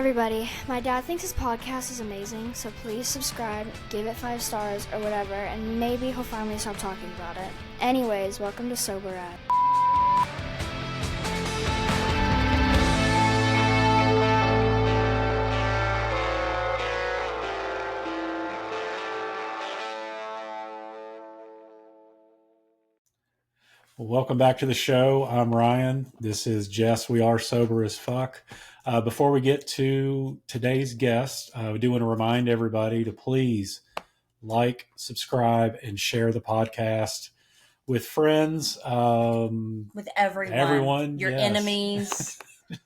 everybody. My dad thinks his podcast is amazing, so please subscribe, give it 5 stars or whatever, and maybe he'll finally stop talking about it. Anyways, welcome to Sobriety. Well, welcome back to the show. I'm Ryan. This is Jess. We are sober as fuck. Before we get to today's guest, we do want to remind everybody to please like, subscribe, and share the podcast with friends. With everyone. Your enemies.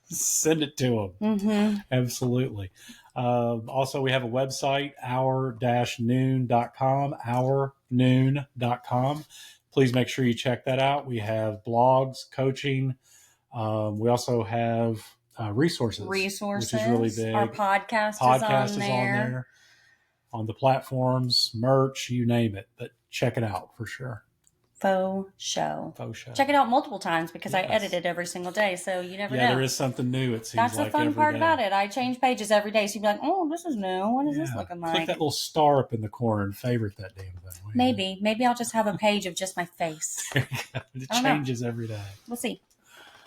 Send it to them. Mm-hmm. Absolutely. Also, we have a website, our-noon.com, our-noon.com. Please make sure you check that out. We have blogs, coaching. We also have resources, which is really big. Our podcast is on there. On the platforms, merch, you name it. But check it out for sure. Faux show. Check it out multiple times because yes. I edit it every single day, so you never know. Yeah, there is something new, it seems like. That's the fun part about it. I change pages every day, so you'd be like, oh, this is new. What is this looking like? Click that little star up in the corner and favorite that damn thing. Maybe I'll just have a page of just my face. It changes every day. We'll see.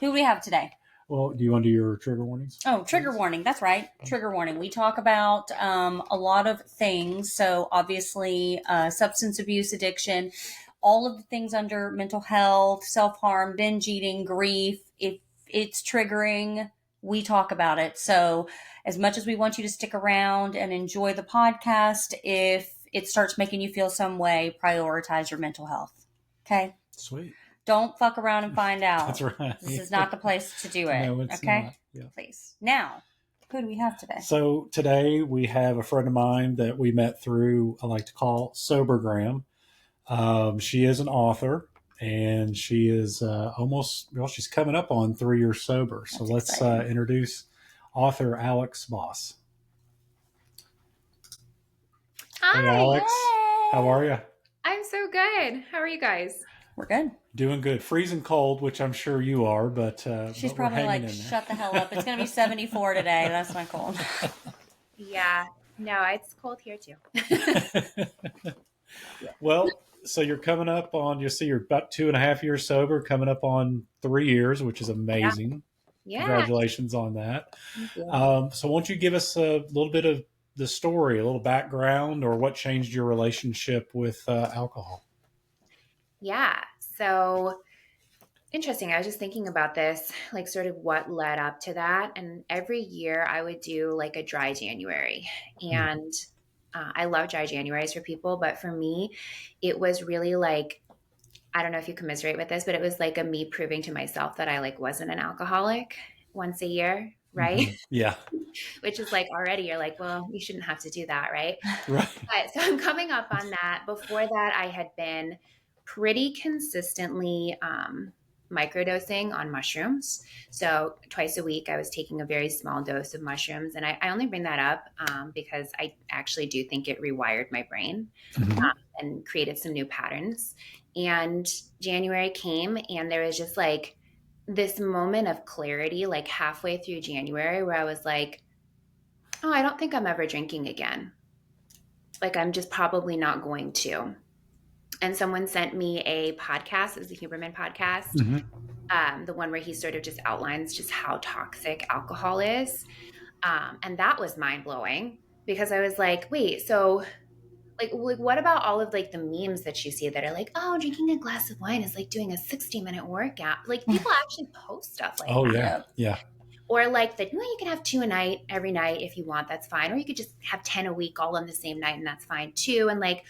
Who do we have today? Well, do you want to do your trigger warnings? Oh, trigger warning. That's right. Trigger warning. We talk about a lot of things. So obviously, substance abuse, addiction, all of the things under mental health, self-harm, binge eating, grief. If it's triggering, we talk about it. So as much as we want you to stick around and enjoy the podcast, if it starts making you feel some way, prioritize your mental health. Okay? Sweet. Don't fuck around and find out. That's right. This is not the place to do it. No, it's okay? not. Yeah. Please. Now, who do we have today? So today we have a friend of mine that we met through, I like to call Sobergram. She is an author, and she is she's coming up on 3 years sober. So let's introduce author Alex Bos. Hi. Hey, Alex. Yay. How are you? I'm so good. How are you guys? We're good. Doing good. Freezing cold, which I'm sure you are, but she's probably like, shut the hell up. It's going to be 74 today. That's not cold. Yeah. No, it's cold here too. Well, so you're coming up on, you're about 2.5 years sober, coming up on 3 years, which is amazing. Yeah. Congratulations on that. So why don't you give us a little bit of the story, a little background, or what changed your relationship with alcohol? Yeah. So interesting. I was just thinking about this, like sort of what led up to that. And every year I would do like a dry January. And I love dry Januaries for people, but for me, it was really like, I don't know if you commiserate with this, but it was like a me proving to myself that I like wasn't an alcoholic once a year. Right. Mm-hmm. Yeah. Which is like already you're like, well, you shouldn't have to do that. Right. Right. But so I'm coming up on that. Before that, I had been pretty consistently microdosing on mushrooms. So twice a week, I was taking a very small dose of mushrooms. And I only bring that up because I actually do think it rewired my brain and created some new patterns. And January came and there was just like this moment of clarity, like halfway through January, where I was like, oh, I don't think I'm ever drinking again. Like, I'm just probably not going to. And someone sent me a podcast. It was the Huberman podcast. The one where he sort of just outlines just how toxic alcohol is. And that was mind blowing because I was like, wait, so like what about all of like the memes that you see that are like, oh, drinking a glass of wine is like doing a 60-minute workout. Like people actually post stuff like that. Oh yeah. Yeah. Or like that, you can have 2 a night every night if you want, that's fine. Or you could just have 10 a week all on the same night and that's fine too. And like,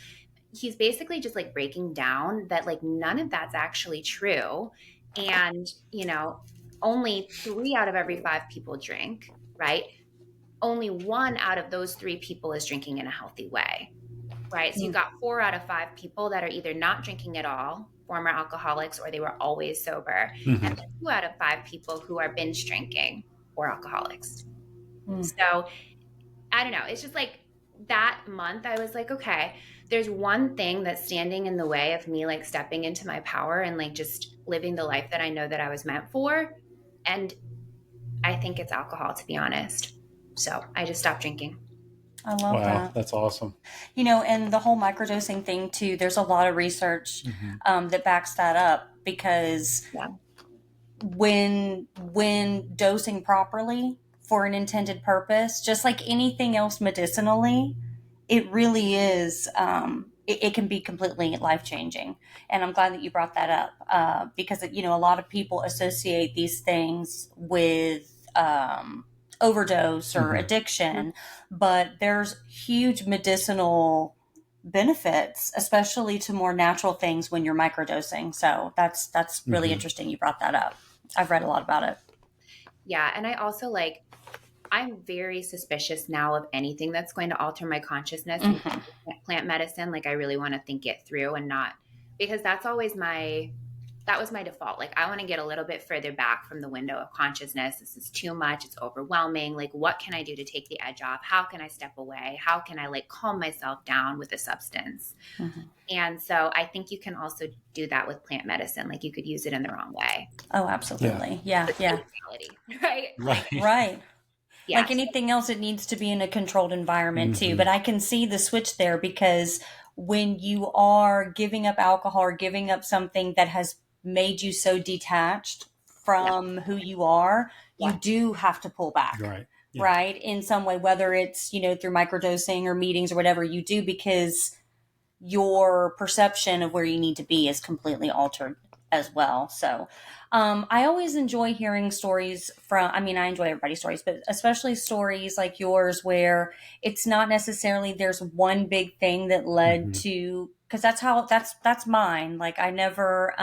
he's basically just like breaking down that like none of that's actually true. And, only 3 out of every 5 people drink, right? Only 1 out of those 3 people is drinking in a healthy way, right? So you've got 4 out of 5 people that are either not drinking at all, former alcoholics, or they were always sober. And then 2 out of 5 people who are binge drinking or alcoholics. So I don't know. It's just like that month I was like, okay, there's one thing that's standing in the way of me like stepping into my power and like just living the life that I know that I was meant for. And I think it's alcohol, to be honest. So I just stopped drinking. I love Wow, that. that's awesome. And the whole microdosing thing too, there's a lot of research that backs that up, because Yeah. when dosing properly for an intended purpose, just like anything else medicinally, it really is, it can be completely life-changing. And I'm glad that you brought that up, because a lot of people associate these things with overdose or addiction, but there's huge medicinal benefits, especially to more natural things when you're microdosing. So that's really interesting you brought that up. I've read a lot about it. Yeah. And I also I'm very suspicious now of anything that's going to alter my consciousness and plant medicine. Like I really want to think it through and not, because that was my default. Like I want to get a little bit further back from the window of consciousness. This is too much. It's overwhelming. Like what can I do to take the edge off? How can I step away? How can I calm myself down with a substance? And so I think you can also do that with plant medicine. Like you could use it in the wrong way. Oh, absolutely. Yeah. Right. Right. Yeah. Like anything else, it needs to be in a controlled environment too. But I can see the switch there, because when you are giving up alcohol or giving up something that has made you so detached from who you are, you do have to pull back. Right. Yeah. Right. In some way, whether it's, through microdosing or meetings or whatever you do, because your perception of where you need to be is completely altered as well. So I always enjoy hearing stories I enjoy everybody's stories, but especially stories like yours where it's not necessarily there's one big thing that led to, because that's mine. Like I never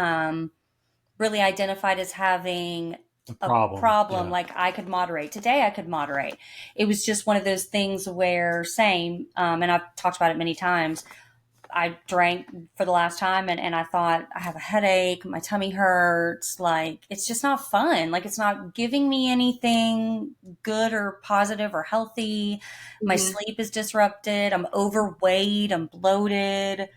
really identified as having a problem. Yeah. Like I could moderate. Today I could moderate. It was just one of those things where and I've talked about it many times, I drank for the last time and I thought I have a headache, my tummy hurts, like it's just not fun. Like it's not giving me anything good or positive or healthy. My sleep is disrupted. I'm overweight, I'm bloated.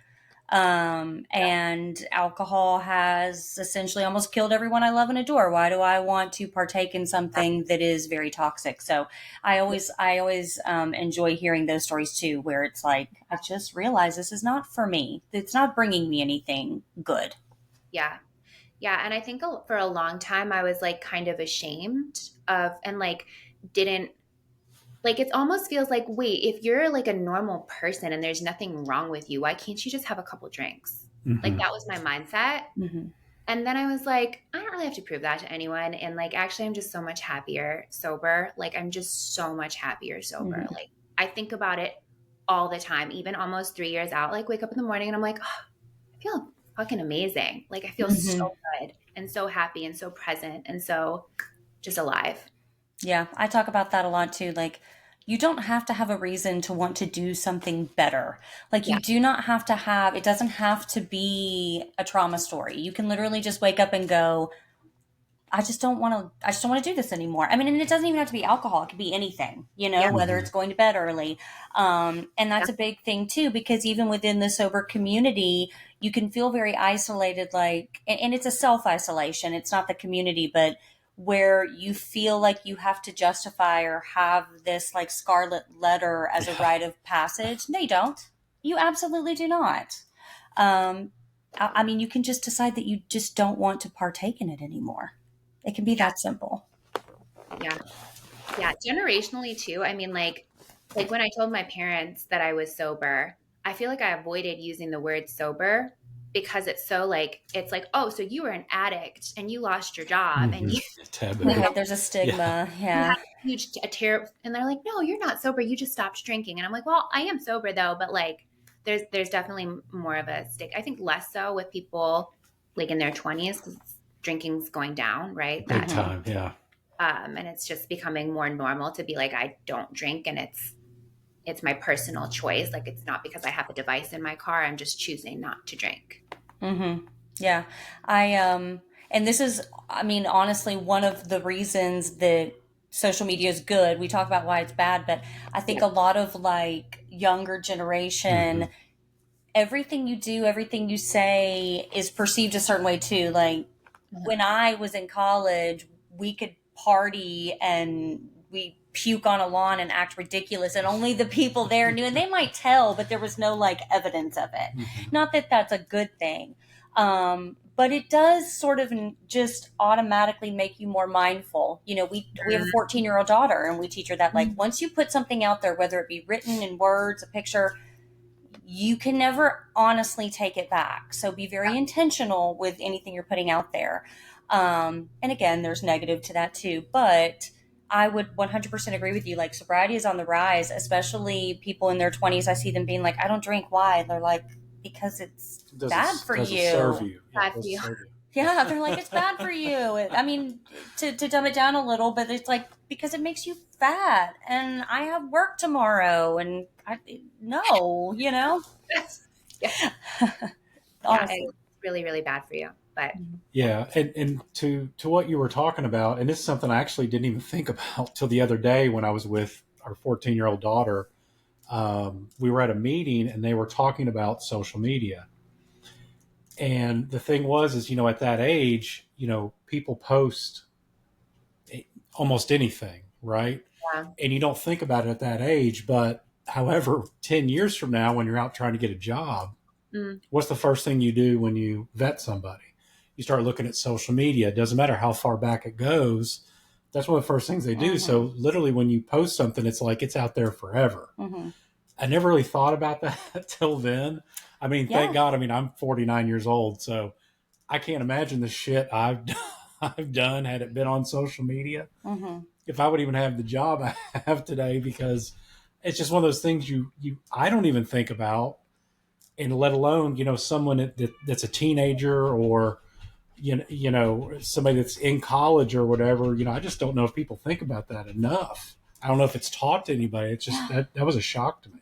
And alcohol has essentially almost killed everyone I love and adore. Why do I want to partake in something that is very toxic? So I always enjoy hearing those stories too, where it's like, I just realized this is not for me. It's not bringing me anything good. Yeah. Yeah. And I think for a long time, I was kind of ashamed of, and didn't, it almost feels like, wait, if you're a normal person and there's nothing wrong with you, why can't you just have a couple drinks? That was my mindset. And then I was like, I don't really have to prove that to anyone. And actually, I'm just so much happier sober. I'm just so much happier sober. I think about it all the time, even almost 3 years out, wake up in the morning and I'm like, oh, I feel fucking amazing. I feel so good and so happy and so present and so just alive. Yeah, I talk about that a lot too. You don't have to have a reason to want to do something better. You do not have to it doesn't have to be a trauma story. You can literally just wake up and go, I just don't want to do this anymore. I mean, and it doesn't even have to be alcohol. It could be anything, whether it's going to bed early. And that's a big thing too, because even within the sober community, you can feel very isolated, and it's a self-isolation. It's not the community, but where you feel like you have to justify or have this scarlet letter as a rite of passage. No, you don't. You absolutely do not. I mean, you can just decide that you just don't want to partake in it anymore. It can be that simple. Yeah. Yeah. Generationally too. I mean, when I told my parents that I was sober, I feel like I avoided using the word sober because it's so oh, so you were an addict and you lost your job and you taboo. Right, there's a stigma. Yeah. a terrible, and they're like, no, you're not sober. You just stopped drinking. And I'm like, well, I am sober though. But there's definitely more of a stick. I think less so with people in their 20s because drinking's going down, right? Big time. Yeah. And it's just becoming more normal to be I don't drink and it's my personal choice. It's not because I have a device in my car. I'm just choosing not to drink. Yeah. And this is, honestly, one of the reasons that social media is good. We talk about why it's bad, but I think a lot of younger generation, everything you do, everything you say is perceived a certain way too. When I was in college, we could party and we puke on a lawn and act ridiculous, and only the people there knew, and they might tell, but there was no like evidence of it. Mhm. Not that that's a good thing. But it does sort of just automatically make you more mindful. You know, we have a 14-year-old daughter, and we teach her that, like, once you put something out there, whether it be written in words, a picture, you can never honestly take it back. So be very intentional with anything you're putting out there. And again, there's negative to that too, but I would 100% agree with you. Like, sobriety is on the rise, especially people in their 20s. I see them being like, I don't drink. Why? They're like, because it's bad for does you. it serve you? Bad does for it you. serve you? Yeah, they're like, it's bad for you. I mean, to dumb it down a little, but it's like, because it makes you fat, and I have work tomorrow, and no, you know? Yeah. Honestly. It's really, really bad for you. But Yeah, and to what you were talking about, and this is something I actually didn't even think about till the other day when I was with our 14-year-old daughter. We were at a meeting, and they were talking about social media. And the thing is, you know, at that age, you know, people post almost anything, right? yeah. And you don't think about it at that age. But however, 10 years from now, when you're out trying to get a job, what's the first thing you do when you vet somebody? You start looking at social media. It doesn't matter how far back it goes. That's one of the first things they do. Mm-hmm. So literally when you post something, it's like it's out there forever. Mm-hmm. I never really thought about that till then. I mean, Yeah. thank God. I mean, I'm 49 years old, so I can't imagine the shit I've done had it been on social media. Mm-hmm. If I would even have the job I have today, because it's just one of those things I don't even think about, and let alone, you know, someone that's a teenager, or you know somebody that's in college or whatever. You know, I just don't know if people think about that enough. I don't know if it's taught to anybody. It's just that was a shock to me.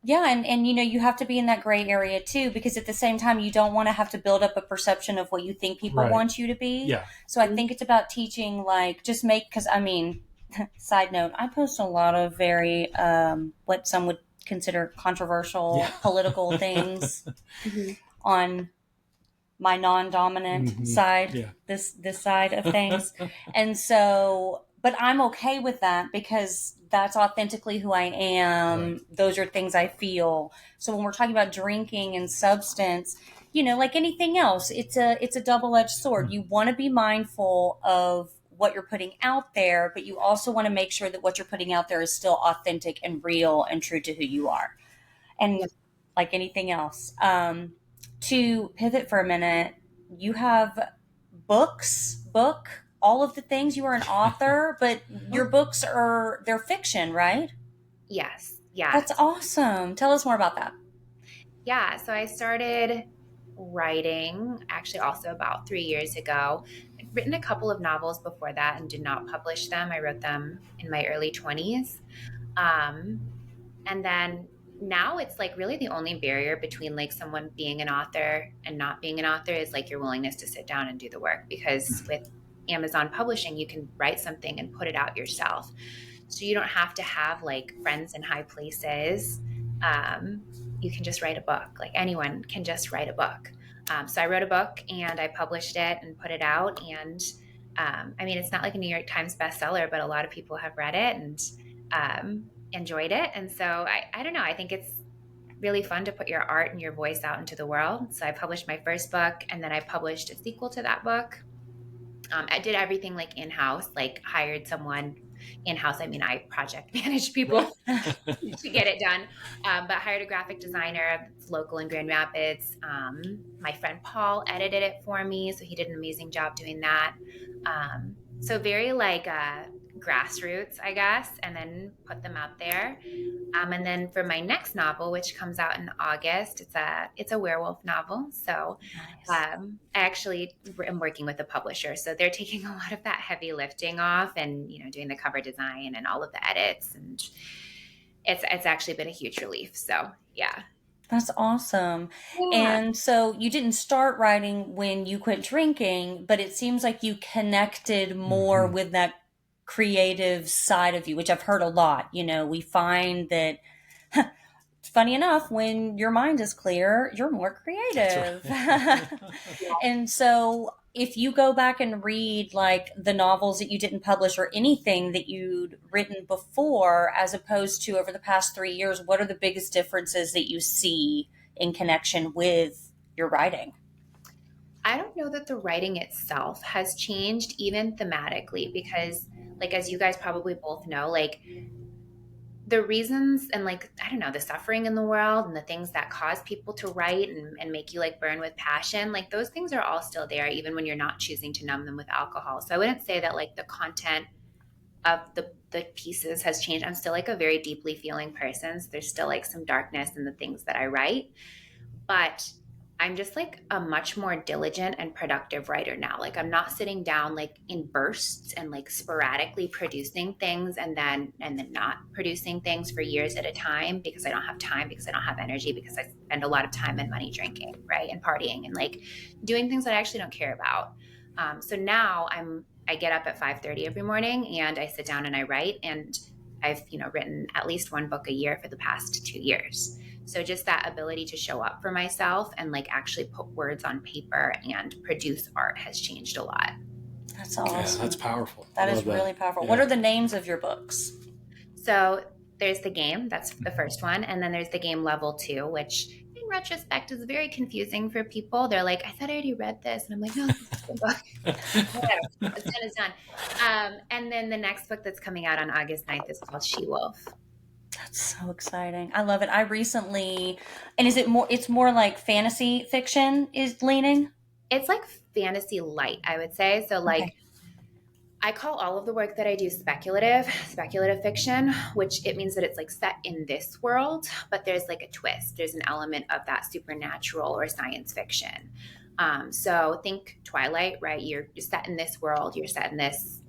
Yeah, and you know, you have to be in that gray area too, because at the same time, you don't want to have to build up a perception of what you think people Right. want you to be. Yeah. So I think it's about teaching, like, because I mean, side note, I post a lot of very what some would consider controversial political things on my non-dominant side, this side of things. And so, but I'm okay with that, because that's authentically who I am. Right. Those are things I feel. So when we're talking about drinking and substance, you know, like anything else, it's a double-edged sword. You want to be mindful of what you're putting out there, but you also want to make sure that what you're putting out there is still authentic and real and true to who you are. And like anything else, to pivot for a minute, you have all of the things. You are an author, but your books they're fiction, right? Yes. Yeah. That's awesome. Tell us more about that. Yeah. So I started writing actually also about 3 years ago. I'd written a couple of novels before that and did not publish them. I wrote them in my early 20s. And then now it's like really the only barrier between like someone being an author and not being an author is like your willingness to sit down and do the work, because with Amazon publishing, you can write something and put it out yourself. So you don't have to have like friends in high places. You can just write a book. Like anyone can just write a book. So I wrote a book and I published it and put it out. And I mean, it's not like a New York Times bestseller, but a lot of people have read it and enjoyed it. And so I don't know, I think it's really fun to put your art and your voice out into the world. So I published my first book, and then I published a sequel to that book. I did everything like in-house, like hired someone in-house. I mean, I project managed people to get it done, but hired a graphic designer local in Grand Rapids. My friend Paul edited it for me, so he did an amazing job doing that. So very like grassroots, I guess, and then put them out there. And then for my next novel, which comes out in August, it's a werewolf novel. So I actually am working with a publisher, so they're taking a lot of that heavy lifting off, and you know, doing the cover design and all of the edits, and it's actually been a huge relief. So yeah. That's awesome. Yeah. And so you didn't start writing when you quit drinking, but it seems like you connected more with that creative side of you, which I've heard a lot. You know, we find that, funny enough, when your mind is clear, you're more creative. That's right. And so if you go back and read like the novels that you didn't publish or anything that you'd written before, as opposed to over the past 3 years, what are the biggest differences that you see in connection with your writing? I don't know that the writing itself has changed, even thematically, because, like, as you guys probably both know, like, the reasons and, like, I don't know, the suffering in the world and the things that cause people to write and make you like burn with passion, like, those things are all still there, even when you're not choosing to numb them with alcohol. So I wouldn't say that, like, the content of the pieces has changed. I'm still like a very deeply feeling person. So there's still like some darkness in the things that I write, but I'm just like a much more diligent and productive writer now. Like, I'm not sitting down like in bursts and like sporadically producing things and then not producing things for years at a time, because I don't have time, because I don't have energy, because I spend a lot of time and money drinking, right, and partying and like doing things that I actually don't care about. So now I get up at 5:30 every morning and I sit down and I write, and I've written at least one book a year for the past 2 years. So just that ability to show up for myself and like actually put words on paper and produce art has changed a lot. That's Yeah, awesome. that's powerful. That I is love really powerful. Yeah. What are the names of your books? So there's the game, that's the first one, and then there's the game level 2, which in retrospect is very confusing for people. They're like, I thought I already read this, and I'm like, no, this is the book. Whatever, it's done, it's done. And then the next book that's coming out on August 9th is called She Wolf. That's so exciting. I love it. I recently, and is it more, it's more like fantasy fiction is leaning? It's like fantasy light, I would say. So like, Okay. I call all of the work that I do speculative fiction, which it means that it's like set in this world, but there's like a twist. There's an element of that supernatural or science fiction. So think Twilight, right? You're set in this world, you're set in this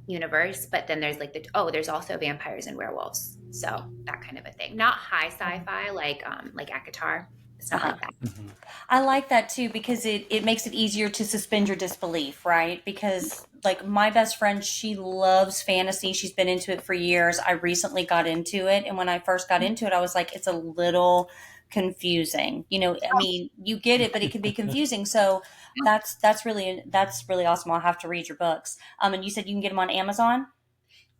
universe, but then there's like there's also vampires and werewolves. So that kind of a thing. Not high sci-fi like ACOTAR. It's not like that. Mhm. I like that too, because it makes it easier to suspend your disbelief, right? Because like my best friend, she loves fantasy. She's been into it for years. I recently got into it. And when I first got into it, I was like, it's a little confusing. I mean, you get it, but it can be confusing. So that's really awesome. I'll have to read your books. And you said you can get them on Amazon?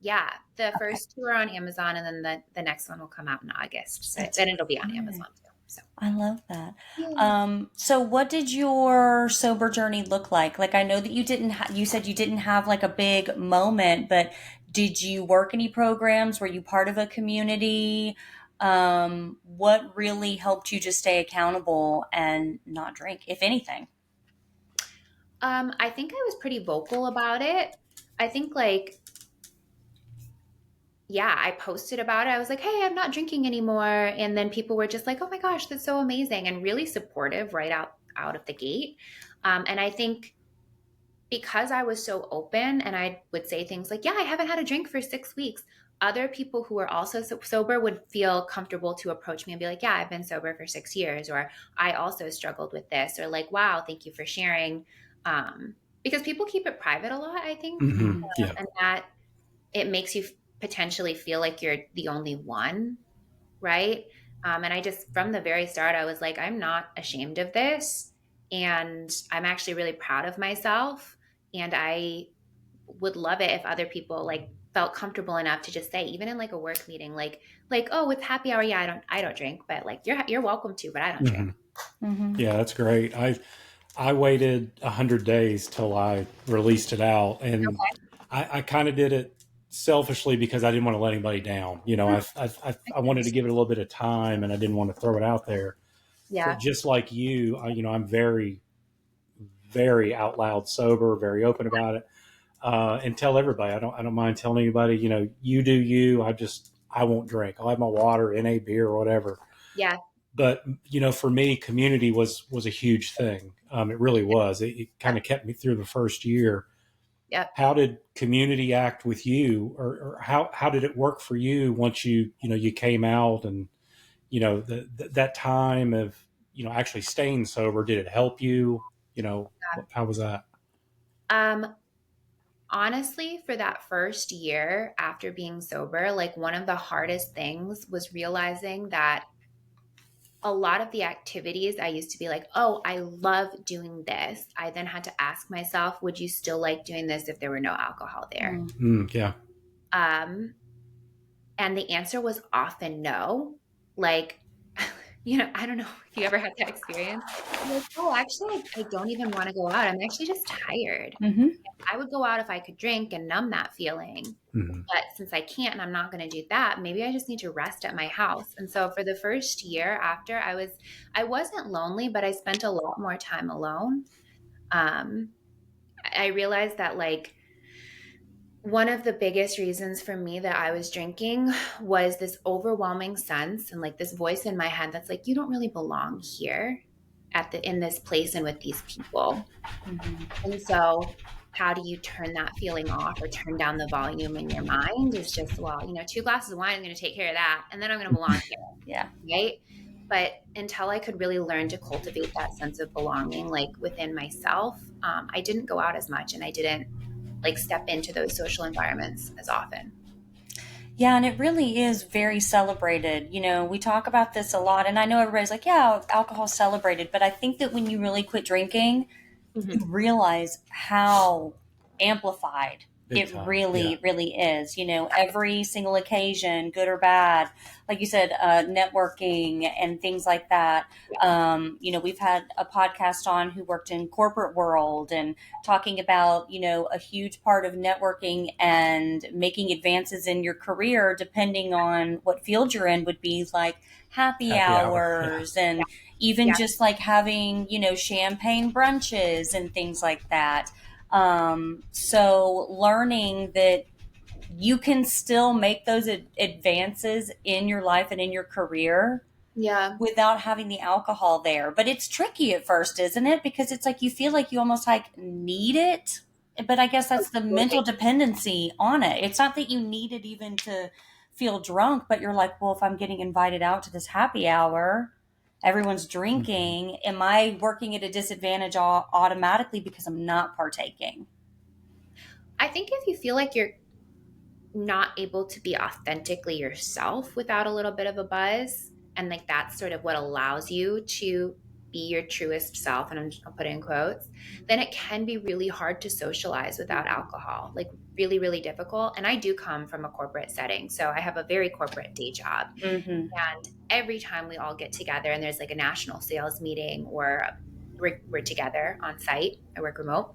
Yeah, the first two are on Amazon, and then the next one will come out in August. So then it'll be on Amazon too. So I love that. yeah. So what did your sober journey look like? Like, I know that you said you didn't have like a big moment, but did you work any programs? Were you part of a community? What really helped you to stay accountable and not drink, if anything? I think I was pretty vocal about it. I think like, yeah, I posted about it. I was like, hey, I'm not drinking anymore. And then people were just like, oh my gosh, that's so amazing, and really supportive right out of the gate. And I think because I was so open and I would say things like, yeah, I haven't had a drink for 6 weeks, other people who are also sober would feel comfortable to approach me and be like, yeah, I've been sober for 6 years, or I also struggled with this, or like, wow, thank you for sharing. Because people keep it private a lot, I think, Mhm. Yeah. and that it makes you potentially feel like you're the only one, right? And I just, from the very start, I was like, I'm not ashamed of this. And I'm actually really proud of myself. And I would love it if other people like felt comfortable enough to just say, even in like a work meeting, like, oh, it's happy hour. Yeah, I don't drink, but like, you're welcome to, but I don't drink. Mm-hmm. Yeah, that's great. I waited 100 days till I released it out, and I kind of did it selfishly because I didn't want to let anybody down. I wanted to give it a little bit of time, and I didn't want to throw it out there. Yeah. But just like you, I'm very, very out loud sober, very open about it, and tell everybody. I don't mind telling anybody. You do you. I won't drink. I'll have my water, NA beer, or whatever. Yeah. But for me, community was a huge thing. It really was. It kind of kept me through the first year. Yeah. How did community act with you, or how did it work for you once you came out, and that time of actually staying sober? Did it help you? How was that? Um, Honestly, for that first year after being sober, like one of the hardest things was realizing that a lot of the activities I used to be like, oh, I love doing this. I then had to ask myself, would you still like doing this if there were no alcohol there? Yeah. And the answer was often no. Like, I don't know if you ever had that experience. I'm like, oh, actually, I don't even want to go out. I'm actually just tired. Mm-hmm. I would go out if I could drink and numb that feeling. But since I can't and I'm not going to do that, maybe I just need to rest at my house. And so for the first year after, I wasn't lonely, but I spent a lot more time alone. I realized that like one of the biggest reasons for me that I was drinking was this overwhelming sense and like this voice in my head that's like, you don't really belong here in this place and with these people. And so how do you turn that feeling off or turn down the volume in your mind is just, well, 2 glasses of wine is going to take care of that. And then I'm going to belong here. Yeah. Right. But until I could really learn to cultivate that sense of belonging, like within myself, I didn't go out as much and I didn't like step into those social environments as often. Yeah, and it really is very celebrated. We talk about this a lot, and I know everybody's like, yeah, alcohol's celebrated, but I think that when you really quit drinking, you realize how amplified Big it time. really is. Every single occasion, good or bad, like you said, networking and things like that. We've had a podcast on who worked in corporate world and talking about, a huge part of networking and making advances in your career, depending on what field you're in, would be like happy hours and even just like having, champagne brunches and things like that. So learning that you can still make those advances in your life and in your career without having the alcohol there. But it's tricky at first, isn't it? Because it's like you feel like you almost like need it. But I guess that's the mental dependency on it. It's not that you need it even to feel drunk, but you're like, well, if I'm getting invited out to this happy hour, everyone's drinking, am I working at a disadvantage automatically because I'm not partaking? I think if you feel like you're not able to be authentically yourself without a little bit of a buzz, and like that's sort of what allows you to be your truest self, and I'll put it in quotes, then it can be really hard to socialize without alcohol, like really, really difficult. And I do come from a corporate setting, so I have a very corporate day job. And every time we all get together and there's like a national sales meeting or we're together on site, I work remote,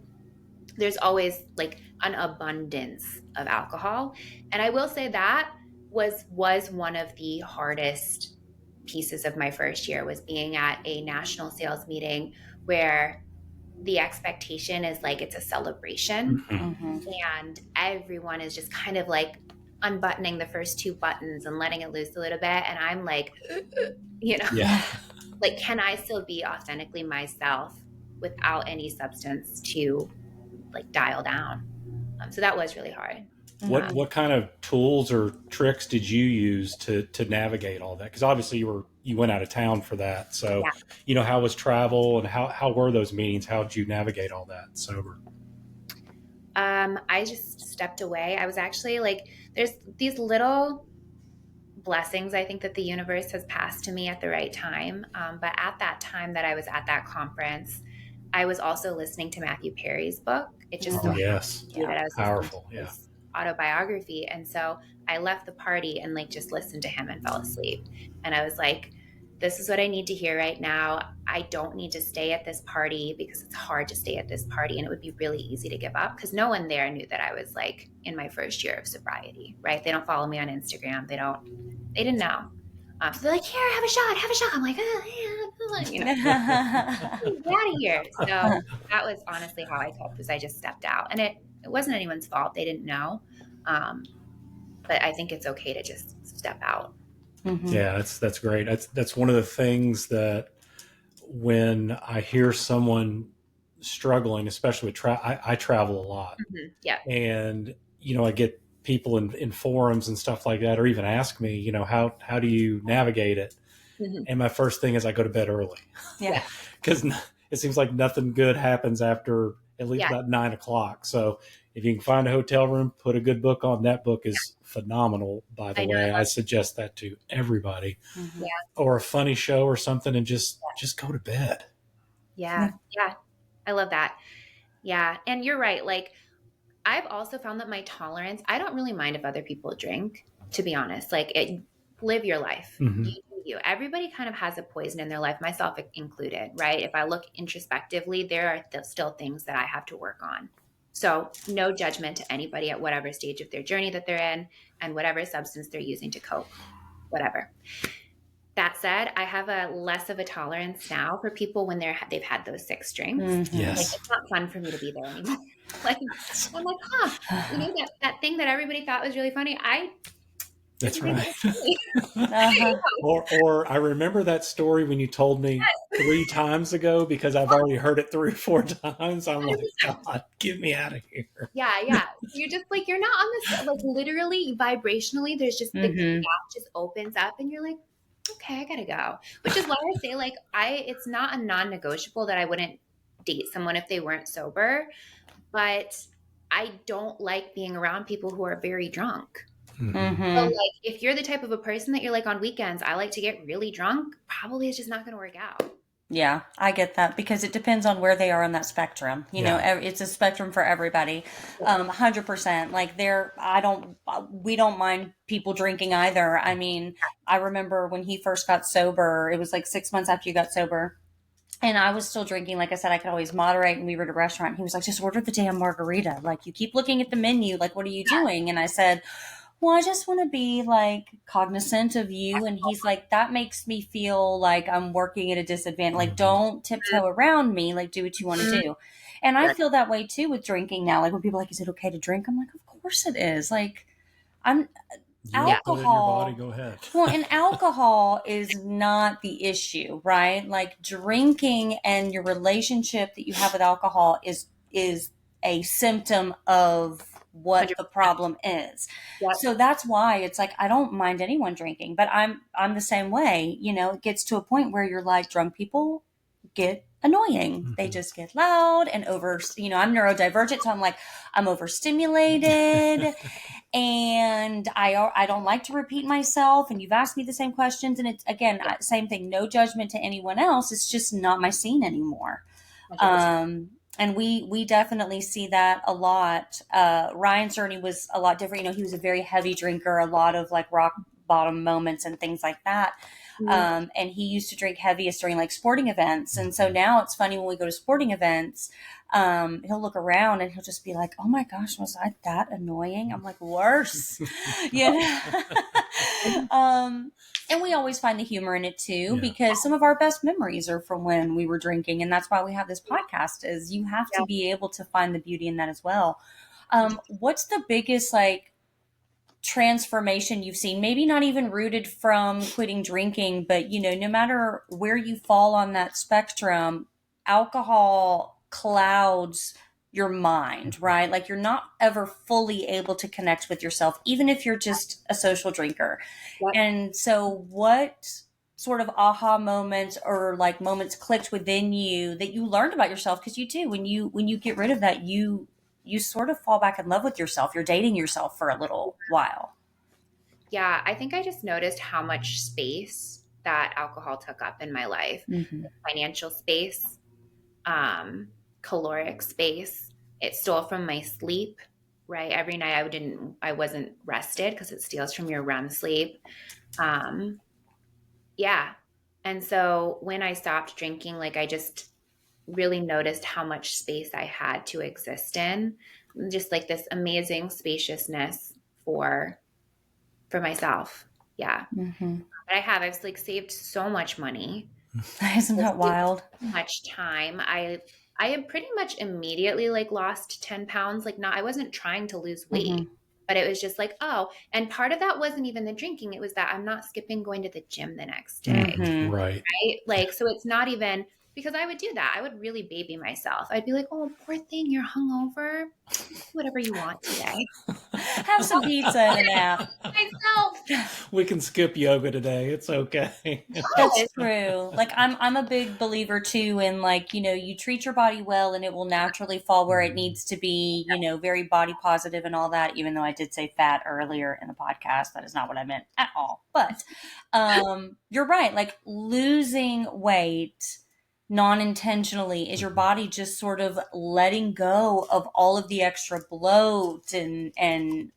there's always like an abundance of alcohol. And I will say that was one of the hardest pieces of my first year, was being at a national sales meeting where the expectation is like it's a celebration and everyone is just kind of like unbuttoning the first 2 buttons and letting it loose a little bit, and I'm like like, can I still be authentically myself without any substance to like dial down? So that was really hard. What kind of tools or tricks did you use to navigate all that? Because obviously you went out of town for that. So, how was travel and how were those meetings? How did you navigate all that sober? I just stepped away. I was actually like, there's these little blessings I think that the universe has passed to me at the right time. But at that time that I was at that conference, I was also listening to Matthew Perry's book. It just that I was powerful, his autobiography. And so I left the party and like just listened to him and fell asleep. And I was like, this is what I need to hear right now. I don't need to stay at this party because it's hard to stay at this party. And it would be really easy to give up because no one there knew that I was like in my first year of sobriety, right? They don't follow me on Instagram. They didn't know. So they're like, here, have a shot. I'm like, get out of here. So that was honestly how I coped, was I just stepped out. And it wasn't anyone's fault. They didn't know. But I think it's okay to just step out. Yeah, that's great. That's one of the things that when I hear someone struggling, especially with I travel a lot. And, I get people in forums and stuff like that, or even ask me, how do you navigate it? And my first thing is I go to bed early. Because it seems like nothing good happens after at least about 9 o'clock. So, if you can find a hotel room, put a good book on. That book is phenomenal, by the I know. way. I suggest that to everybody. Mhm. Yeah. Or a funny show or something, and just go to bed. Yeah. Yeah. I love that. Yeah. And you're right. Like, I've also found that my tolerance, I don't really mind if other people drink, to be honest. Like, live your life. Mhm. You do you. Everybody kind of has a poison in their life, myself included, right? If I look introspectively, there are still things that I have to work on. So, no judgment to anybody at whatever stage of their journey that they're in and whatever substance they're using to cope, whatever. That said, I have a less of a tolerance now for people when they've had those 6 drinks. Mhm. Like, Yes. it's not fun for me to be there anymore. Like, I'm like, you know, that thing that everybody thought was really funny. I That's didn't think right. it was funny. Uh-huh. Or I remember that story when you told me 3 times ago, because I've already heard it 3 or 4 times. I'm like, 100%. God, get me out of here. Yeah. You're just like, you're not on this, like, literally vibrationally, there's just the Mhm. gap just opens up and you're like, okay, I gotta go. Which is why I say, like, it's not a non-negotiable that I wouldn't date someone if they weren't sober, but I don't like being around people who are very drunk. So, Mhm. like, if you're the type of a person that you're like, on weekends, I like to get really drunk, probably it's just not going to work out. Yeah, I get that, because it depends on where they are on that spectrum. You know, it's a spectrum for everybody. 100%. Like, we don't mind people drinking either. I mean, I remember when he first got sober, it was like 6 months after you got sober. And I was still drinking. Like I said, I could always moderate. And we were at a restaurant. And he was like, just order the damn margarita. Like, you keep looking at the menu. Like, what are you doing? And I said, well, I just want to be like cognizant of you. And he's like, that makes me feel like I'm working at a disadvantage. Like, don't tiptoe around me. Like, do what you want to do. And I feel that way too with drinking now. Like, when people are like, is it okay to drink? I'm like, of course it is. Like, I'm You put it in your alcohol. body, go ahead. Well, and alcohol is not the issue, right? Like, drinking and your relationship that you have with alcohol is a symptom of what the problem is. Yep. So that's why it's like, I don't mind anyone drinking, but I'm the same way. You know, it gets to a point where you're like, drunk people get annoying. They just get loud and over, you know, I'm neurodivergent, so I'm like, I'm overstimulated. And I don't like to repeat myself, and you've asked me the same questions, and it's, again, same thing, no judgment to anyone else. It's just not my scene anymore. 100%. And we definitely see that a lot. Ryan's journey was a lot different. You know, he was a very heavy drinker, a lot of like rock bottom moments and things like that. And he used to drink heaviest during like sporting events. And so now it's funny when we go to sporting events, he'll look around and he'll just be like, oh my gosh, was I that annoying? I'm like, worse. Yeah. And we always find the humor in it too, because some of our best memories are from when we were drinking. And that's why we have this podcast, is you have to be able to find the beauty in that as well. What's the biggest like transformation you've seen? Maybe not even rooted from quitting drinking, but you know, no matter where you fall on that spectrum, alcohol clouds your mind, right? Like, you're not ever fully able to connect with yourself, even if you're just a social drinker. And so what sort of aha moments or like moments clicked within you that you learned about yourself? Because you do, when you get rid of that, you sort of fall back in love with yourself. You're dating yourself for a little while. Yeah, I think I just noticed how much space that alcohol took up in my life. Financial space, caloric space. It stole from my sleep, right? Every night I wasn't rested because it steals from your REM sleep. Yeah. And so when I stopped drinking, like, I just really noticed how much space I had to exist in, just like this amazing spaciousness for myself. Yeah. But I've like saved so much money. Isn't that wild? So much time. I have pretty much immediately like lost 10 pounds. Like, I wasn't trying to lose weight, but it was just like, oh, and part of that wasn't even the drinking. It was that I'm not skipping going to the gym the next day. Right. Right. Like, so it's not even, because I would do that. I would really baby myself. I'd be like, oh, poor thing, you're hungover. Do whatever you want today. Have some pizza and a nap. Myself. We can skip yoga today. It's okay. That's true. Like I'm a big believer too in like, you treat your body well and it will naturally fall where it needs to be, very body positive and all that, even though I did say fat earlier in the podcast. That is not what I meant at all. But you're right. Like losing weight non-intentionally is your body just sort of letting go of all of the extra bloat and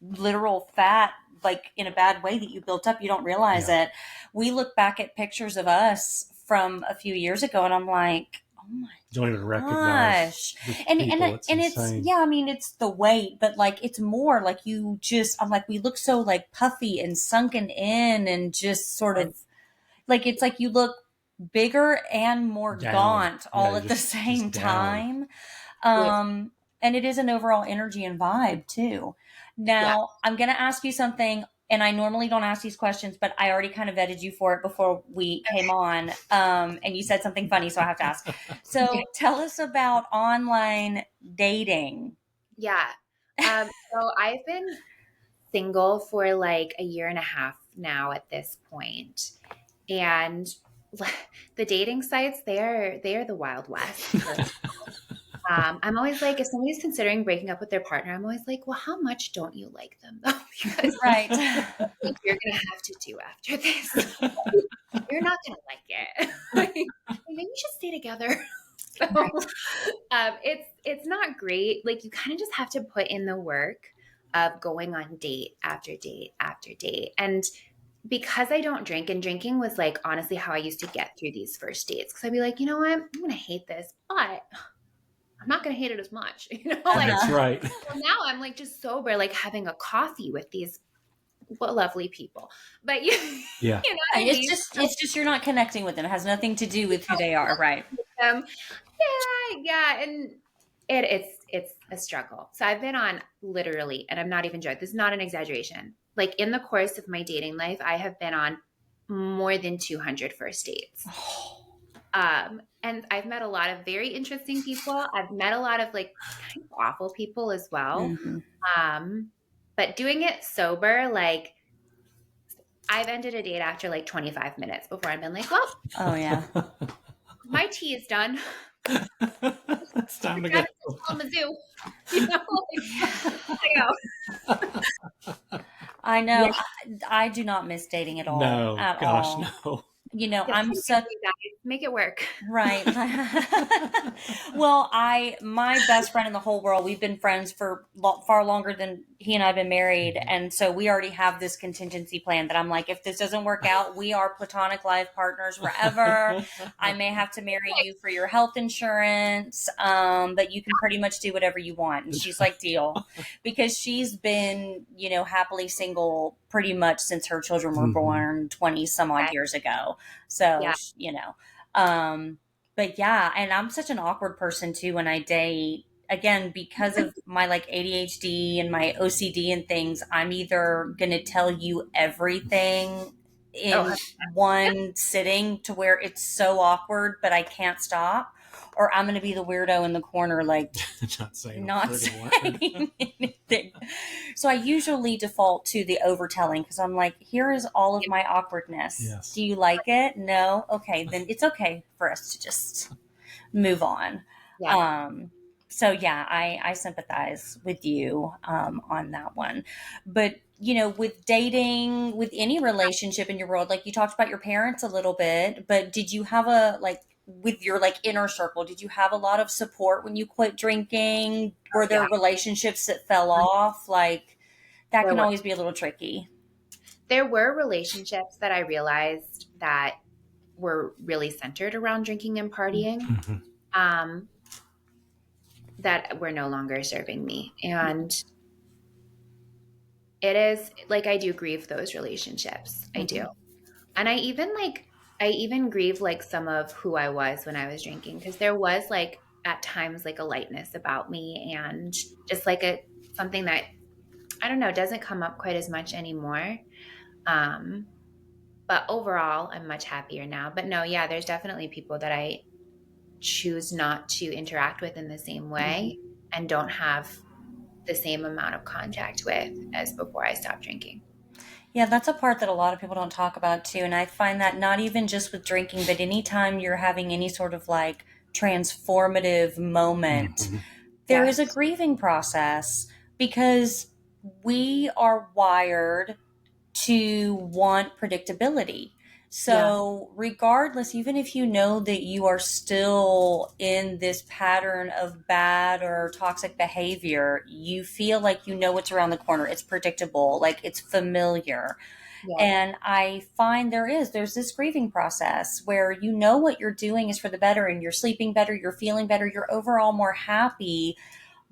literal fat, like in a bad way that you built up. You don't realize it. We look back at pictures of us from a few years ago and I'm like, oh my don't even recognize and it's I mean, it's the weight, but like it's more like I'm like, we look so like puffy and sunken in and just sort of like, it's like you look bigger and more gaunt all at the same time. And it is an overall energy and vibe too. Now, I'm going to ask you something, and I normally don't ask these questions, but I already kind of vetted you for it before we came on. And you said something funny, so I have to ask. So tell us about online dating. Yeah. So I've been single for like a year and a half now at this point. And the dating sites, they are the Wild West. I'm always like, if somebody's considering breaking up with their partner, I'm always like, well, how much don't you like them though? Because right. what you're gonna have to do after this, you're not gonna like it. Maybe we should stay together. So it's not great. Like you kind of just have to put in the work of going on date after date after date. And because I don't drink, and drinking was like honestly how I used to get through these first dates, because I'd be like, you know what, I'm gonna hate this, but I'm not going to hate it as much, like, that's right. So now I'm like just sober, like having a coffee with these lovely people, but it's just, you're not connecting with them. It has nothing to do with who they are. Right. Yeah. And it's a struggle. So I've been on literally, and I'm not even joking, this is not an exaggeration. Like in the course of my dating life, I have been on more than 200 first dates. And I've met a lot of very interesting people. I've met a lot of like kind of awful people as well. Mm-hmm. But doing it sober, like I've ended a date after like 25 minutes before I've been like, well, oh yeah, my tea is done. It's time to go. On the zoo. I know. Yeah. I do not miss dating at all. No, at gosh, all. no. I'm such make it work. Right. Well, my best friend in the whole world, we've been friends for far longer than he and I have been married. And so we already have this contingency plan that I'm like, if this doesn't work out, we are platonic life partners forever. I may have to marry you for your health insurance. But you can pretty much do whatever you want. And she's like, deal, because she's been, happily single pretty much since her children were born 20 some odd years ago. So, but yeah, and I'm such an awkward person too when I date, again, because of my like ADHD and my OCD and things. I'm either going to tell you everything in one sitting to where it's so awkward, but I can't stop, or I'm going to be the weirdo in the corner, like not saying anything. So I usually default to the overtelling, because I'm like, here is all of my awkwardness. Yes. Do you like it? No? Okay, then it's okay for us to just move on. Yeah. So yeah, I sympathize with you on that one. But with dating, with any relationship in your world, like you talked about your parents a little bit, but did you have with your like inner circle, did you have a lot of support when you quit drinking? Were there relationships that fell off? Like that can always be a little tricky. There were relationships that I realized that were really centered around drinking and partying, that were no longer serving me. And it is like, I do grieve those relationships. I do. And I even grieve like some of who I was when I was drinking, because there was like at times like a lightness about me, and just like something that, I don't know, doesn't come up quite as much anymore. But overall, I'm much happier now. But no, yeah, there's definitely people that I choose not to interact with in the same way and don't have the same amount of contact with as before I stopped drinking. Yeah, that's a part that a lot of people don't talk about too. And I find that not even just with drinking, but anytime you're having any sort of like transformative moment, there is a Yes. grieving process because we are wired to want predictability. So, regardless, even if you know that you are still in this pattern of bad or toxic behavior, you feel like you know what's around the corner. It's predictable, like it's familiar. Yeah. And I find there's this grieving process where you know what you're doing is for the better and you're sleeping better, you're feeling better, you're overall more happy.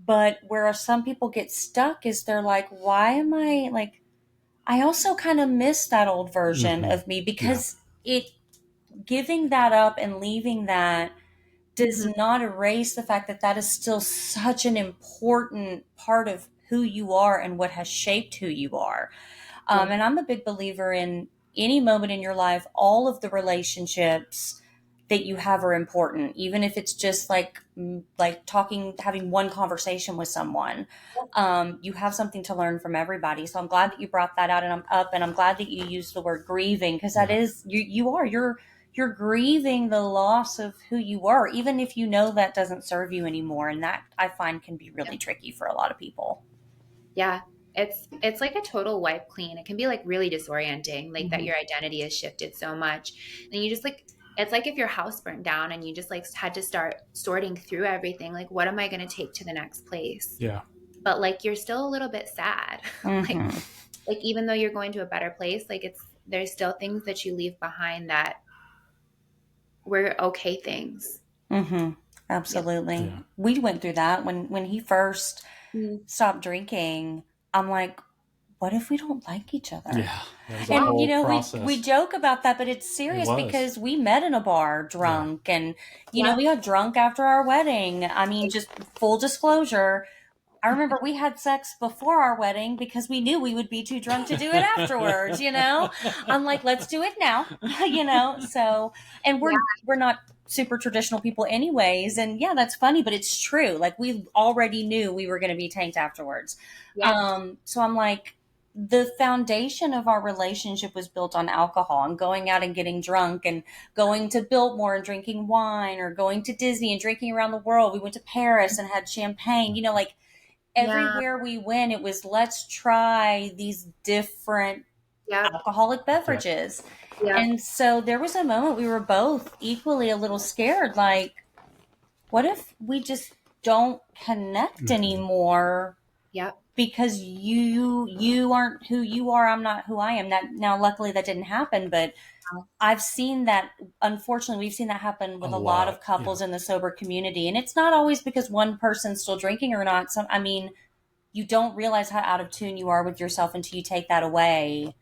But where some people get stuck is they're like, why am I like, I also kind of miss that old version of me because it giving that up and leaving that does not erase the fact that that is still such an important part of who you are and what has shaped who you are. And I'm a big believer in any moment in your life, all of the relationships that you have are important, even if it's just like talking, having one conversation with someone. You have something to learn from everybody. So I'm glad that you brought that out and I'm glad that you used the word grieving because that is, you're grieving the loss of who you were, even if you know that doesn't serve you anymore. And that I find can be really tricky for a lot of people. Yeah. It's like a total wipe clean. It can be like really disorienting, like that your identity has shifted so much. And you just like, it's like if your house burned down and you just like had to start sorting through everything. Like, what am I going to take to the next place? Yeah. But like, you're still a little bit sad. Like even though you're going to a better place, like there's still things that you leave behind that were okay things. Absolutely. Yeah. We went through that when he first stopped drinking. I'm like, what if we don't like each other? Yeah. That was a And whole process. we joke about that, but it's serious because we met in a bar drunk and we got drunk after our wedding. I mean, just full disclosure, I remember we had sex before our wedding because we knew we would be too drunk to do it afterwards, I'm like, let's do it now, so, and we're not super traditional people anyways. And yeah, that's funny, but it's true. Like we already knew we were going to be tanked afterwards. So I'm like, the foundation of our relationship was built on alcohol and going out and getting drunk and going to Biltmore and drinking wine or going to Disney and drinking around the world. We went to Paris and had champagne, like everywhere we went, it was, let's try these different alcoholic beverages. And so there was a moment we were both equally a little scared, like, what if we just don't connect anymore? Because you aren't who you are, I'm not who I am. That now, luckily, that didn't happen, but I've seen that. Unfortunately, we've seen that happen with a lot of couples in the sober community, and it's not always because one person's still drinking or not. You don't realize how out of tune you are with yourself until you take that away,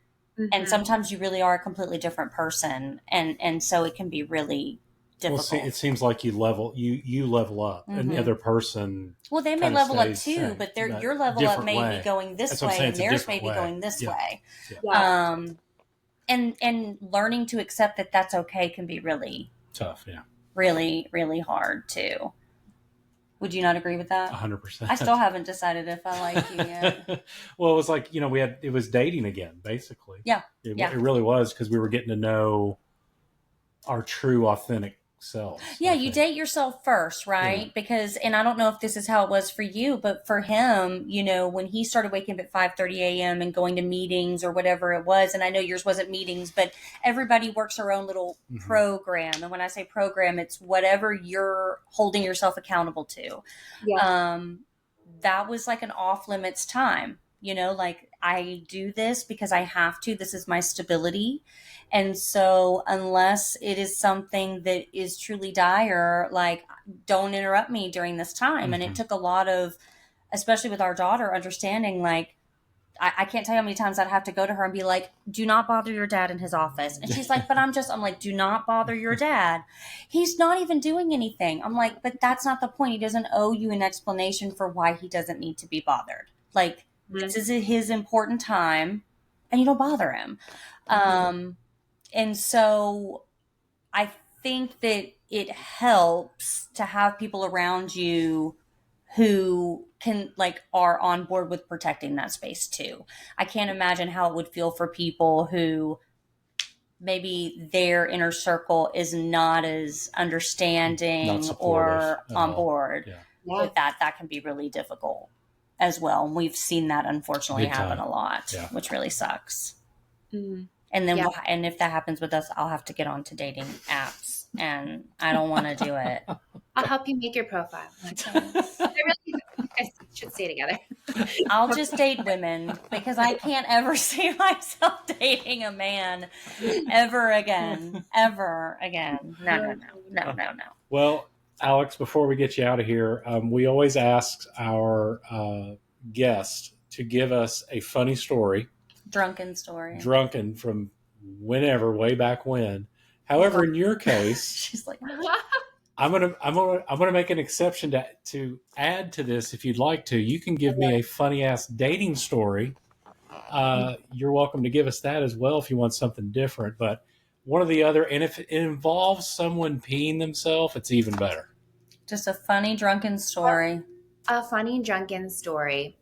and sometimes you really are a completely different person, and so it can be really difficult. Well, see, it seems like you level up, and the other person. Well, they may level up too, same, but your level up may be going this way, and theirs may be going this way. And learning to accept that that's okay can be really tough. Yeah, really, really hard too. Would you not agree with that? 100%. I still haven't decided if I like you yet. Well, it was like, it was dating again, basically. Yeah. It really was, because we were getting to know our true, authentic selves. Yeah, you date yourself first, right? Because, and I don't know if this is how it was for you, but for him, when he started waking up at 5:30 a.m. and going to meetings or whatever it was, and I know yours wasn't meetings, but everybody works their own little program. And when I say program, it's whatever you're holding yourself accountable to. That was like an off limits time. Like, I do this because I have to. This is my stability. And so unless it is something that is truly dire, like, don't interrupt me during this time. And it took a lot of, especially with our daughter, understanding, like, I can't tell you how many times I'd have to go to her and be like, do not bother your dad in his office. And she's like, I'm like, do not bother your dad. He's not even doing anything. I'm like, but that's not the point. He doesn't owe you an explanation for why he doesn't need to be bothered. Like, this is his important time and you don't bother him. And so I think that it helps to have people around you who can are on board with protecting that space too. I can't imagine how it would feel for people who maybe their inner circle is not as understanding or on board with that. That can be really difficult as well. And we've seen that unfortunately happen a lot, which really sucks. Mm-hmm. And then and if that happens with us, I'll have to get onto dating apps, and I don't want to do it. I'll help you make your profile. You guys should stay together. I'll just date women because I can't ever see myself dating a man ever again. No. Well, Alex, before we get you out of here, we always ask our guests to give us a funny story. Drunken from whenever, way back when. However, in your case, she's like, I'm gonna make an exception to add to this. If you'd like to, you can give me a funny ass dating story. You're welcome to give us that as well if you want something different. But one or the other, and if it involves someone peeing themselves, it's even better. Just a funny drunken story. A funny drunken story.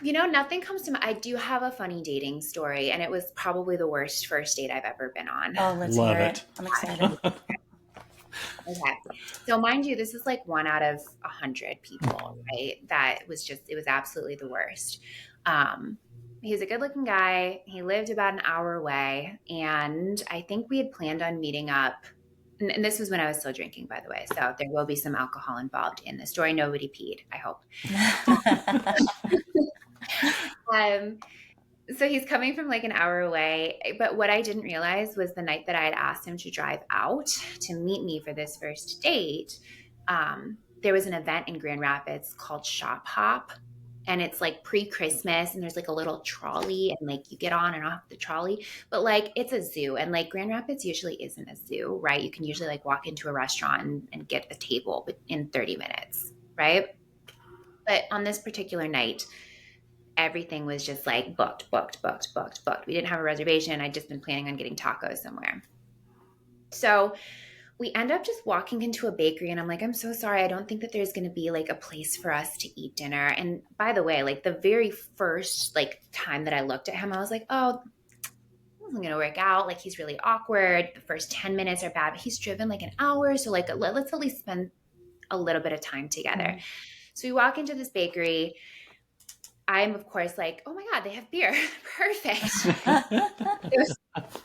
Nothing comes to mind. I do have a funny dating story, and it was probably the worst first date I've ever been on. Oh, let's hear it. I'm excited. Okay. So mind you, this is like 1 out of 100 people, right? It was absolutely the worst. He's a good looking guy. He lived about an hour away, and I think we had planned on meeting up. And this was when I was still drinking, by the way. So there will be some alcohol involved in the story. Nobody peed, I hope. So he's coming from like an hour away. But what I didn't realize was the night that I had asked him to drive out to meet me for this first date, there was an event in Grand Rapids called Shop Hop. And it's like pre-Christmas, and there's like a little trolley, and like you get on and off the trolley, but like it's a zoo, and like Grand Rapids usually isn't a zoo, right? You can usually like walk into a restaurant and get a table in 30 minutes, right? But on this particular night, everything was just like booked. We didn't have a reservation. I'd just been planning on getting tacos somewhere. So we end up just walking into a bakery, and I'm like, I'm so sorry. I don't think that there's going to be like a place for us to eat dinner. And by the way, like the very first like time that I looked at him, I was like, oh, it wasn't going to work out. Like he's really awkward. The first 10 minutes are bad, but he's driven like an hour. So like, let's at least spend a little bit of time together. Mm-hmm. So we walk into this bakery. I'm of course like, oh my God, they have beer. Perfect.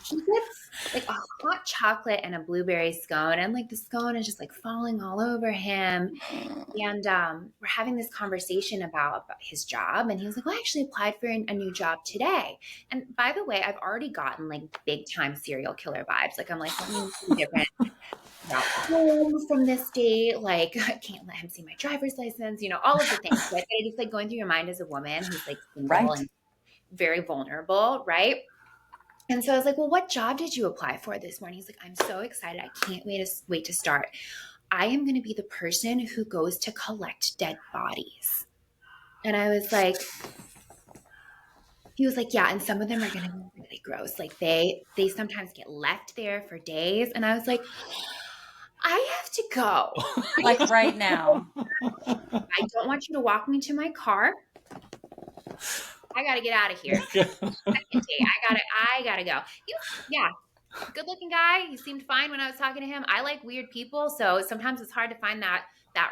He gets like a hot chocolate and a blueberry scone, and like the scone is just like falling all over him. And we're having this conversation about his job, and he was like, well, I actually applied for a new job today. And by the way, I've already gotten like big time serial killer vibes. Like I'm like, something different. Home from this date, like I can't let him see my driver's license, all of the things. But it's just like going through your mind as a woman who's like single and very vulnerable, right? And so I was like, well, what job did you apply for this morning? He's like, I'm so excited. I can't wait to start. I am going to be the person who goes to collect dead bodies. And I was like, he was like, yeah, and some of them are going to be really gross. Like they sometimes get left there for days. And I was like, I have to go. Like right now. I don't want you to walk me to my car. I got to get out of here. I got to go. Yeah. Good looking guy. He seemed fine when I was talking to him. I like weird people. So sometimes it's hard to find that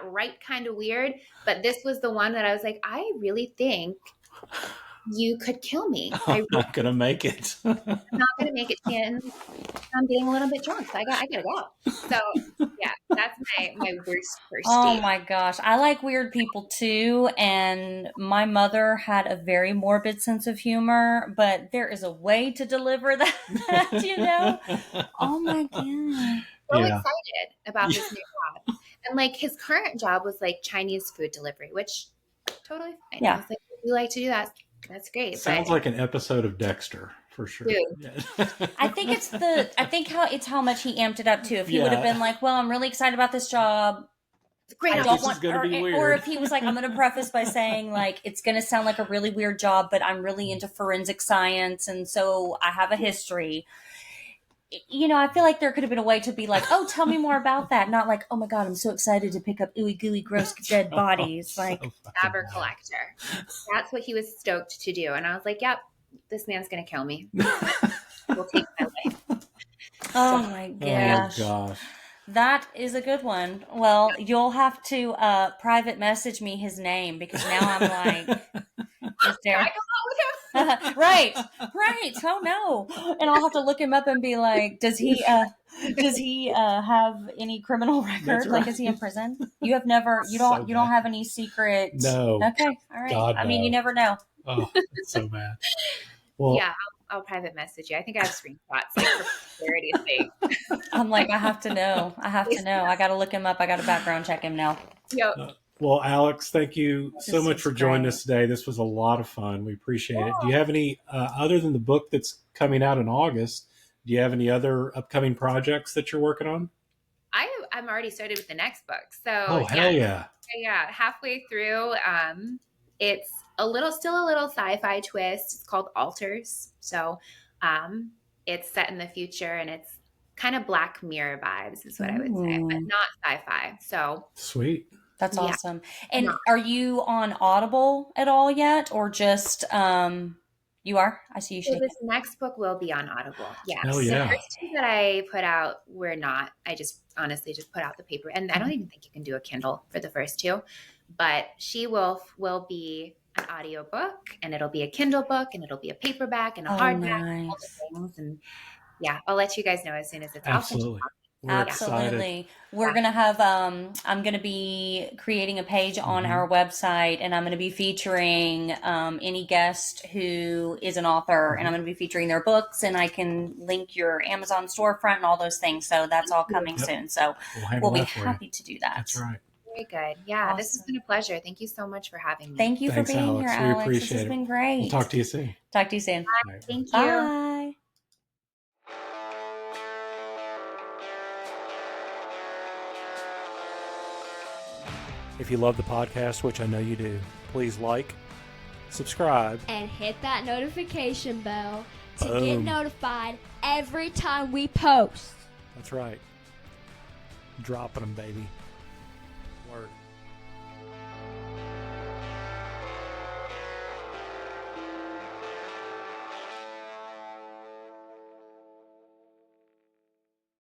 right kind of weird. But this was the one that I was like, I really think you could kill me. I'm not going to make it. I'm not going to make it. And I'm getting a little bit drunk. So I got to go. So yeah, that's my worst first date. Oh my gosh. I like weird people too. And my mother had a very morbid sense of humor, but there is a way to deliver that, Oh my God. So excited about this new job. And like his current job was like Chinese food delivery, which totally fine. Yeah. I was like, we like to do that. That's great. Sounds like an episode of Dexter for sure. I think it's how much he amped it up too. If he would have been like, well, I'm really excited about this job, Great. I This don't is want, gonna be or weird. if he was like, I'm going to preface by saying like, it's going to sound like a really weird job, but I'm really into forensic science. And so I have a history. You know, I feel like there could have been a way to be like, oh, tell me more about that. Not like, oh my God, I'm so excited to pick up ooey gooey gross dead bodies. Like, Cadaver collector. That's what he was stoked to do. And I was like, yep, this man's going to kill me. We'll take my life. oh my gosh. Oh gosh. That is a good one. Well, you'll have to private message me his name because now I'm like, is there? I go out with him. right. Oh no! And I'll have to look him up and be like, does he have any criminal record? Like, is he in prison? You have never. You don't have any secret. No. Okay. All right. God, I mean, no. you never know. Oh, it's so bad. Well, Yeah, I'll private message you. I think I have screenshots like for clarity's sake. I'm like, I have to know. I got to look him up. I got to background check him now. Yep. well, Alex, thank you so This much was for joining great. us today. This was a lot of fun. We appreciate it. Do you have any, other than the book that's coming out in August, do you have any other upcoming projects that you're working on? I'm already started with the next book. So Oh, hell yeah. yeah, halfway through. It's still a little sci-fi twist. It's called Alters. So it's set in the future and it's kind of Black Mirror vibes is what I would say, but not sci-fi. So Sweet. That's Yeah. awesome. And are you on Audible at all yet, or just you are? I see you So shaking. this next book will be on Audible. Yes. Hell yeah. The first two that I put out were not. I just honestly just put out the paper. And I don't even think you can do a Kindle for the first two. But She Wolf will be an audiobook, and it'll be a Kindle book, and it'll be a paperback and a hardback and all the things. And yeah, I'll let you guys know as soon as it's Absolutely. We're Absolutely. excited. We're going to have, I'm going to be creating a page on our website, and I'm going to be featuring any guest who is an author, and I'm going to be featuring their books, and I can link your Amazon storefront and all those things. So that's all coming soon. So we'll be happy to do that. That's right. Very good. Yeah, this has been a pleasure. Thank you so much for having me. Thank you Thanks, for being Alex. here, We Alex. appreciate This has it. been great. We'll talk to you soon. Talk to you soon. Right. Thank you. Bye. If you love the podcast, which I know you do, please like, subscribe, And hit that notification bell to get Boom. notified every time we post. That's right. Dropping them, baby. Word.